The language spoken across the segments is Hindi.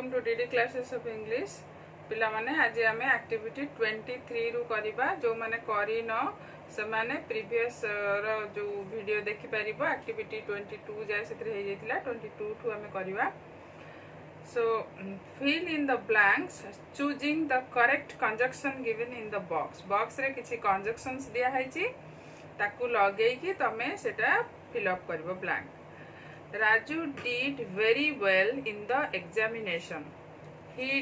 Welcome to DD classes of English पिला माने आज आम एक्टिविटी 23 रु करबा जो माने करी न से माने प्रीवियस रो जो वीडियो देखि परिबो एक्टिविटी 22 जाय सेतरे हे जेतिला 22 ठु आम करबा। So fill in the blanks choosing the correct conjunction given in the box रे किछि कंजक्शंस दिया हैछि ताकू लगेई कि तमे सेटा फिल अप करबो blank. Raju did very well in the examination. He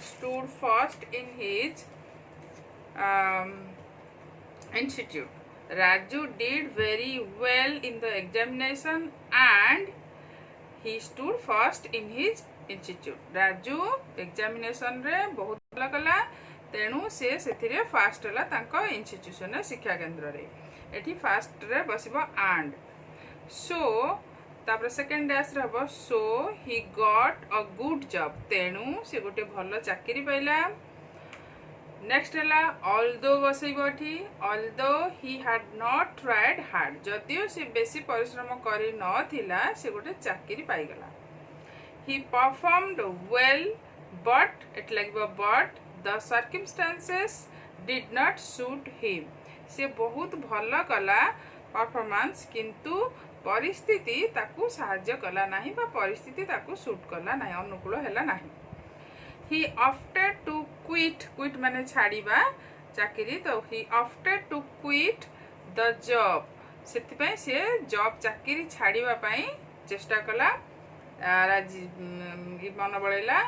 stood first in his institute. Raju did very well in the examination and he stood first in his institute. Raju examination रे बहुत भल कला तेणु से सेथिरे फास्ट हला तांको इंस्टीट्यूशन शिक्षा केंद्र रे एठी फास्ट रे बसिबो and so तापर सेकेंड डैश रे हबो so he got a good job तेणु से गोटे भल चाकरी पाइला। नेक्स्ट हला ऑल्दो बसैबो एठी although he had not tried hard जदियो से बेसी परिश्रम करि नथिला से गोटे चाकरी पाइ गला। He performed well but it लागबो but the circumstances did not suit him से बहुत भल कला परफॉर्मेंस किंतु परिस्थिति ताकू साहाय्य कला नाही बा परिस्थिति ताकू सूट कला नाही अनुकूल हैला नाही। ही ऑप्टेड टू क्विट माने छाड़ीबा चाकरी तो he opted to quit the job सेति पय से जॉब चाकरी छाड़ीबा पय चेष्टा कला राजी मन बळैला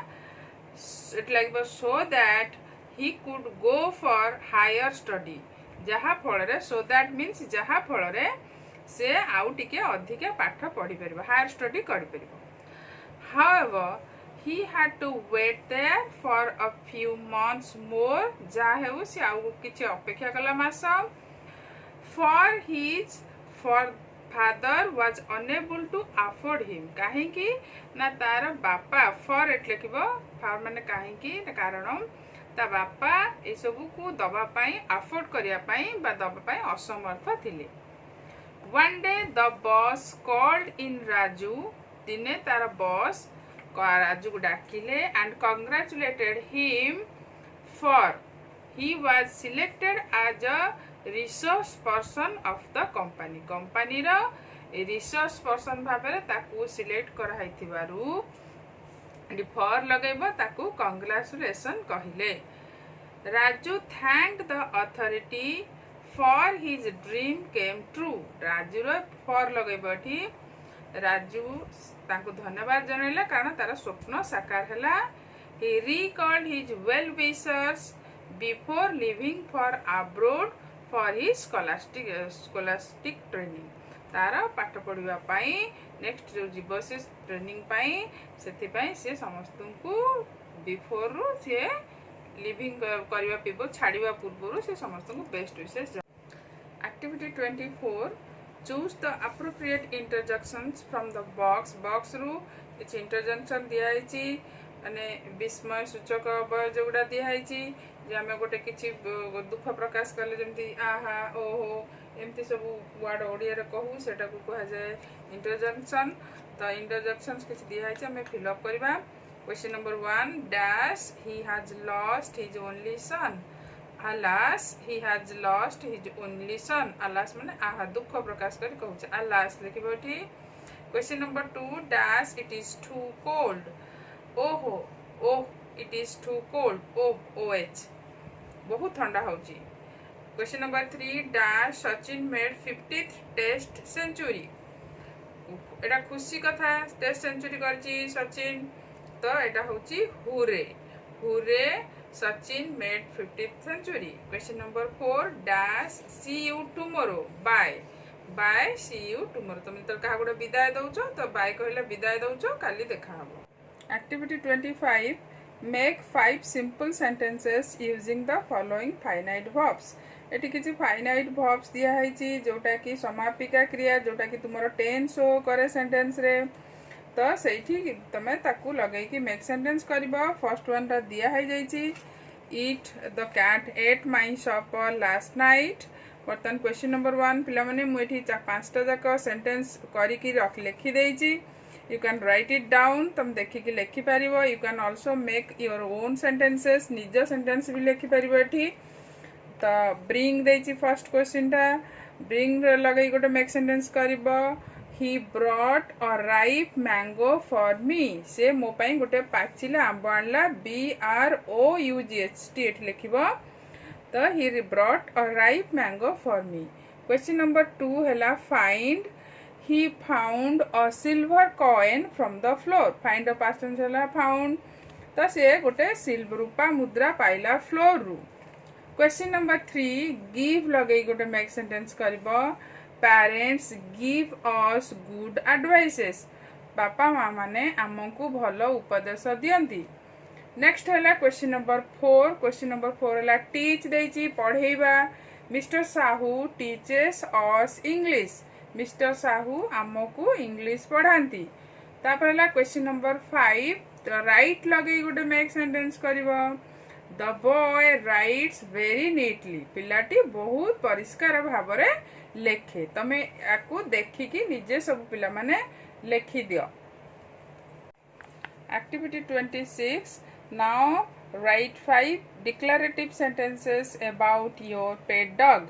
it like so that he could go for higher study जहा फल रे सो दैट मीन्स जहा फल रे से आउ टिके अधिक पाठ पढ़ी परिबो हायर स्टडी करि परिबो। However he had to wait there for a few months more जा हेउ से आउ किछि अपेक्षा कला मास for father was unable to afford him काहे कि ना तार बापा फॉर एट लिखिबो फॉर माने काहे कि कारण ता बापा ए सब को दबा पई अफोर्ड करिया पई बा दबा पई असमर्थ थिले। One day the boss called in Raju दिने तार बॉस राजू को डाकिले and congratulated him for he was selected as a resource person of the company company रो रिसोर्स पर्सन भाबरे ताकू सिलेक्ट करा हैथिबारु फॉर लगेबो ताकू कांग्रेचुलेशन कहिले। Raju thanked the authority for his dream came true Raju रो फॉर लगेबठी राजू तांको धन्यवाद जणैला कारण तार स्वप्न साकार हला। He recalled his well wishers before leaving for abroad for his scholastic training तार पाठ पढ़िबा पई नेक्स्ट जो जीव से ट्रेनिंग पई सेति पई से समस्त को बिफोर रु से लिविंग करबा पिबो छाड़ीबा पूर्व से समस्त को best wishes. Activity 24 choose the appropriate interjections from the box रू किछ इंटरजेक्शन दिया हैछि माने विस्मय सूचक अवय जोडा दिया हैछि जे हमें गोटे किछ दुख प्रकाश करले जेमति आहा ओहो एमति सब वर्ड ओडिया रे कहू सेटा को कहा जाय इंटरजेक्शन। तो इंटरजेक्शंस किछ दिया हैछि हमें फिल अप करबा। Question number 1 dash he has lost his only son alas he has lost his only son alas माने आहा दुख प्रकाश कर कहू छ alas लिखिबो ठी। Question number 2 dash it is too cold ओहो ओह it is too cold oh बहुत ठंडा होची। Question number 3 dash Sachin made 50th test century एटा खुशी कथा टेस्ट सेंचुरी करची सचिन तो एटा होची हुरे Sachin made 50th century. Question number 4 dash see you tomorrow bye see you tomorrow तुम तो कहा गुडा विदाय दउचो तो बाय कहले विदाय दउचो काली देखा हबो। Activity 25 make 5 simple sentences using the following finite verbs एटी किछि फाइनाइट verbs दिया हैछि जोटा कि समापिका क्रिया जोटा कि तुमरो टेंस शो करे सेंटेंस रे तो सेठी तमे ताकू लगै कि मेक सेंटेंस करबो। फर्स्ट वन ता दिया है जाईची eat the cat ate my supper last night. बर्तन क्वेश्चन नंबर 1 पिला माने मु एठी 5टा जाक सेंटेंस करी कि लिखि देईची you can write it down तुम देखिकी लिखिपर you can also make your own sentences निज सेंटेंस भी लिखिपर ये तो ब्रिंग देची फर्स्ट क्वेश्चन टा ब्रिंग लगे गोटे मेक सेंटेंस कर he brought a ripe mango for me से मो पाई गोटे पाचिला आंब आणला BROUGHT एट लिख तो he brought a ripe mango for me question number 2 है find he found a silver coin from the floor find past tense है फाउंड तो से गोटे रूपा मुद्रा पाइला फ्लोर रू क्वेश्चन नंबर 3 गिव लगे गोटे मेक सेंटेंस कर parents give us good advices बापा माँ माने आमको भल उपदेश दियंती नेक्स्ट है क्वेश्चन नंबर 4 है टीच देची पढ़ेबा mister Sahu teaches us English mister Sahu आमको इंग्लिश पढ़ाती तापर है क्वेश्चन नंबर 5 राइट लगे गोटे मेक सेंटेंस कर the boy writes very neatly पिलाटी बहुत परिष्कार भाव लेखे तमे याकू देखिकी निजे सब पिला माने लेखि दियो activity 26 now write 5 declarative sentences about your pet dog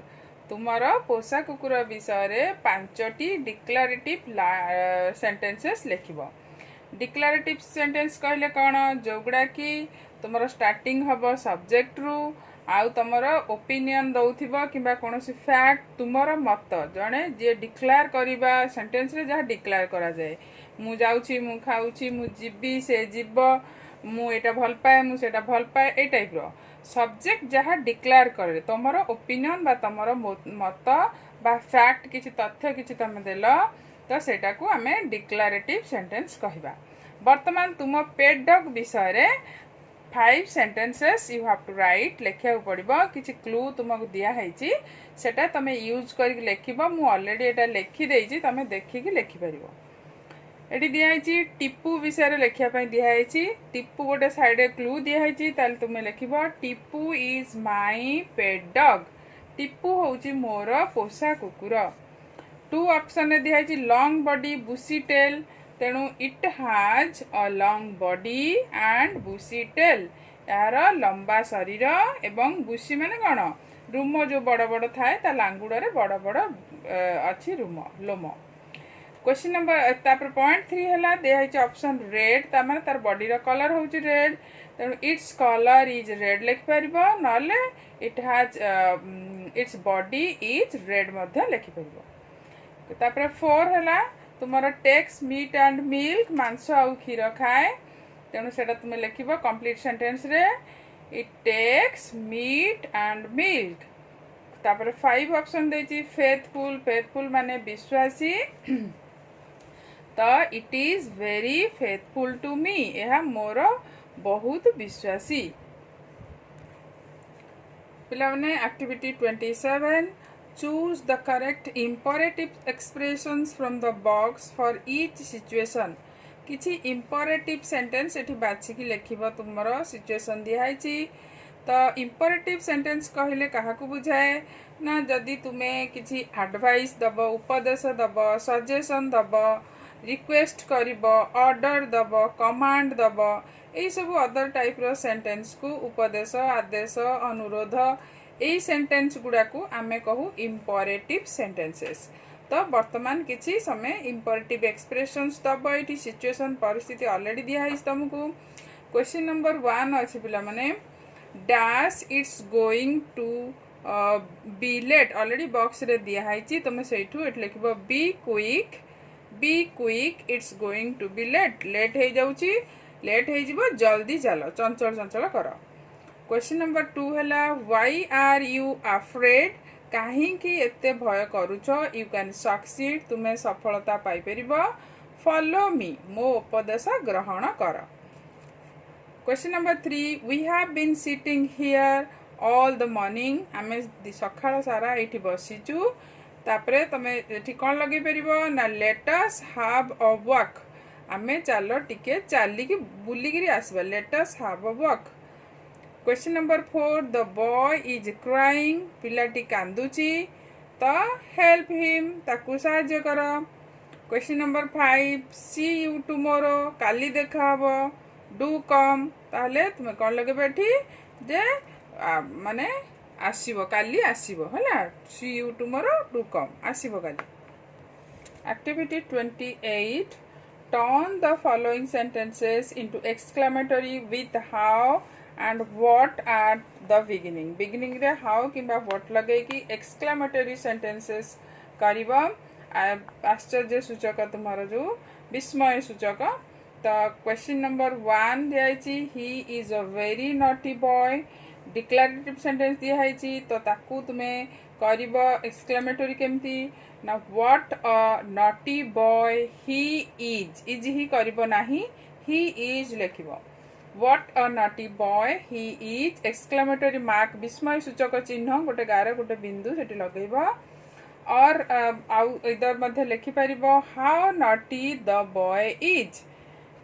तुमर पोषा कुकुर विषय 5टी डिक्लेरेटिव सेंटेंसेस लिखिबो डिक्लेरेटिव सेंटेंस कहले कौन जोगुड़ा कि तुमर स्टार्टिंग हम सब्जेक्ट रु आउ तुमर ओपिनियन दौथिबो किबा कोनोसी फैक्ट तुमर मत जणे जे डिक्लेयर करिबा सेंटेंस रे जहा डिक्लेयर करा जाए मु जाउची मु खाउची मु जिबी से जीव मु एटा भल पाए मु सेटा भल पाए ए टाइप रो सब्जेक्ट जहा डिक्लेयर करे तुमर ओपिनियन बा तुमर मत बा फैक्ट किछि तथ्य किछि तमे देलो तो सेटा को आमे डिक्लेरेटिव सेंटेंस कहिबा वर्तमान तुम पेट डॉग विषय रे 5 sentences you have to write लिखा पड़ो किसी क्लू तुमको दिखाई सेटा तुम यूज कर लिखब मु ऑलरेडी एटा लिखी देछि तुम देखिकी लिखिपर ये दिखाई टीपू विषय लिखापी दिखाई टीपू गोटे साइड क्लू दिखाई तुम लिख Tipu is my pet dog Tipu हूँ मोर पोषा कुकुर 2 ऑप्शन दिखाई लॉन्ग बॉडी बुशी टेल तेणु it has a long body and bushy tail यार लंबा शरीर एवं बुशी माने कौन रूम जो बड़ बड़ थाए ता लांगुड़े बड़ बड़ अच्छी रूम लोम क्वेश्चन नंबर तापर पॉइंट 3 है दिखाई ऑप्शन रेड तार तार बॉडी कलर हूँ रेड तेणु इट्स कलर इज रेड लिखिपर ना it has its body is red लिखिपर 4 है तुमर टेक्स मीट एंड मिल्क मांस आउ क्षीर खाए तेणु से तुम लिख कंप्लीट सेंटेंस रे it takes meat and milk तापर 5 ऑप्शन देची फेथफुल फेथफुल माने विश्वासी तो it is very faithful to me यह मोर बहुत विश्वासी पिला माने activity 27 choose the correct imperative expressions from the box for each situation किछि imperative sentence एठी बाछिकी लिखिबो तुमरो सिचुएशन दिहाइछि तो imperative sentence कहले काहा को बुझाए ना जदि तुमे किछि एडवाइस दबो उपदेश दबो सजेशन दबो रिक्वेस्ट करिबो ऑर्डर दबो कमांड दबो एई सब अदर टाइप रो सेंटेंस को उपदेश आदेश अनुरोध यही सेंटेंस गुड़ा को आमे कहू इम्परेटिव सेंटेंसेस तो वर्तमान किसी समय इम्परेटिव एक्सप्रेशंस दब ये सिचुएशन परिस्थिति ऑलरेडी दिखाई तुमको क्वेश्चन नंबर 1 अच्छे पिला माने dash it's going to be late already box रे दिखाई तुम से लिख be quick it's going to be late late हो जाउची लेट हो जल्दी चलो चंचल चंचल कर क्वेश्चन नंबर 2 है व्हाई आर यू अफ्रेड कहीं एते भय करुच यू कैन सक्सीड तुम्हें सफलता पाई परिबो फॉलो मी मो उपदेश ग्रहण कर question number 3 we have been sitting here all the morning आमे सकाळ सारा एठी बसिचु तापरे तमे एठी कोन लगे परिबो ना let us have a walk आमे चलो टिके चाली की बुली गिरी आसबा let us have a walk question number 4 the boy is crying पिलाटी कांदुची तो हेल्प हिम ताकू साहाय्य कर question number 5 see you tomorrow काली देखा हबो डू कम ताहले तुम कौन लगे एठी जे माने आसीबो काली आसीबो हला see you tomorrow do come आसीबो काली। Activity 28 turn the following sentences into exclamatory with how and what at the beginning रे how किंबा what लगे कि exclamatory sentences करिबा आश्चर्य सूचक तुम्हारा जो विस्मय सूचक। तो क्वेश्चन नंबर 1 दियाची he is a very naughty boy declarative sentence दियाची तो ताकू तुम्हें करिबो एक्सक्लेमेटरी केमती ना what a naughty boy he is ही करिबो नाही ही इज लेखिबो what a naughty boy he is exclamatory mark विस्मय सूचक चिन्ह गोटे गार गोटे बिंदु सेठी लगेबो और आउ इधर मध्य लिखि परिबो how naughty the boy is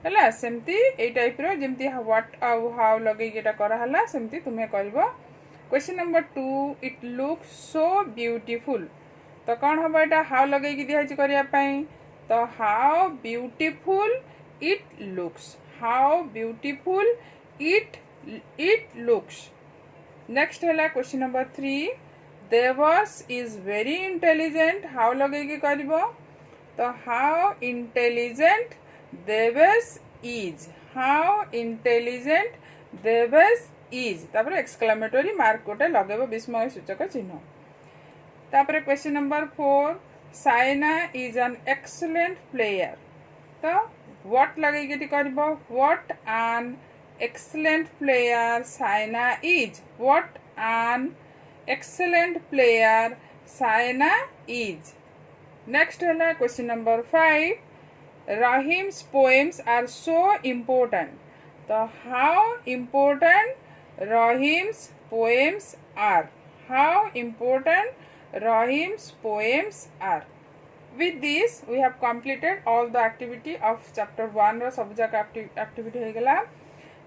हला सेमती ए टाइप रो जेमती व्हाट आउ हाउ लगे एटा करा हला सेमती तुमे करबो। Question number 2 it looks so beautiful तो कौन हम एटा हाउ लगे कि दिहाची करिया पई तो how beautiful it looks how beautiful it looks. Next हला question number 3 Devas is very intelligent how लगे कि करबो तो how intelligent Devas is how intelligent Devas is तापर एक्सक्लेमेटरी मार्क गोटे लगेबो विस्मय सूचक चिन्ह। तापर question number 4 Saina is an excellent player तो व्हाट लगे कि करबो what an excellent player Saina is what an excellent player Saina is। Next है question number 5 Rahim's poems are so important तो how important Rahim's poems are how important Rahim's poems are। With this we have completed all the activity of chapter 1 रो सब जाक activity हो गला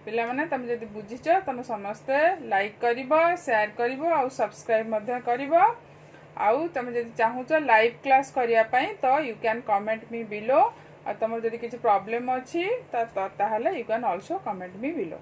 पिला माने तुम जदि बुझिछ तुम समस्ते लाइक करिवो शेयर करिवो आ सब्सक्राइब मध्य करिवो आ तुम जदि चाहूछ लाइव क्लास करिया पई तो you can comment me below आ तुम जदि किछ प्रॉब्लम अछि त ताहले you can also comment me below.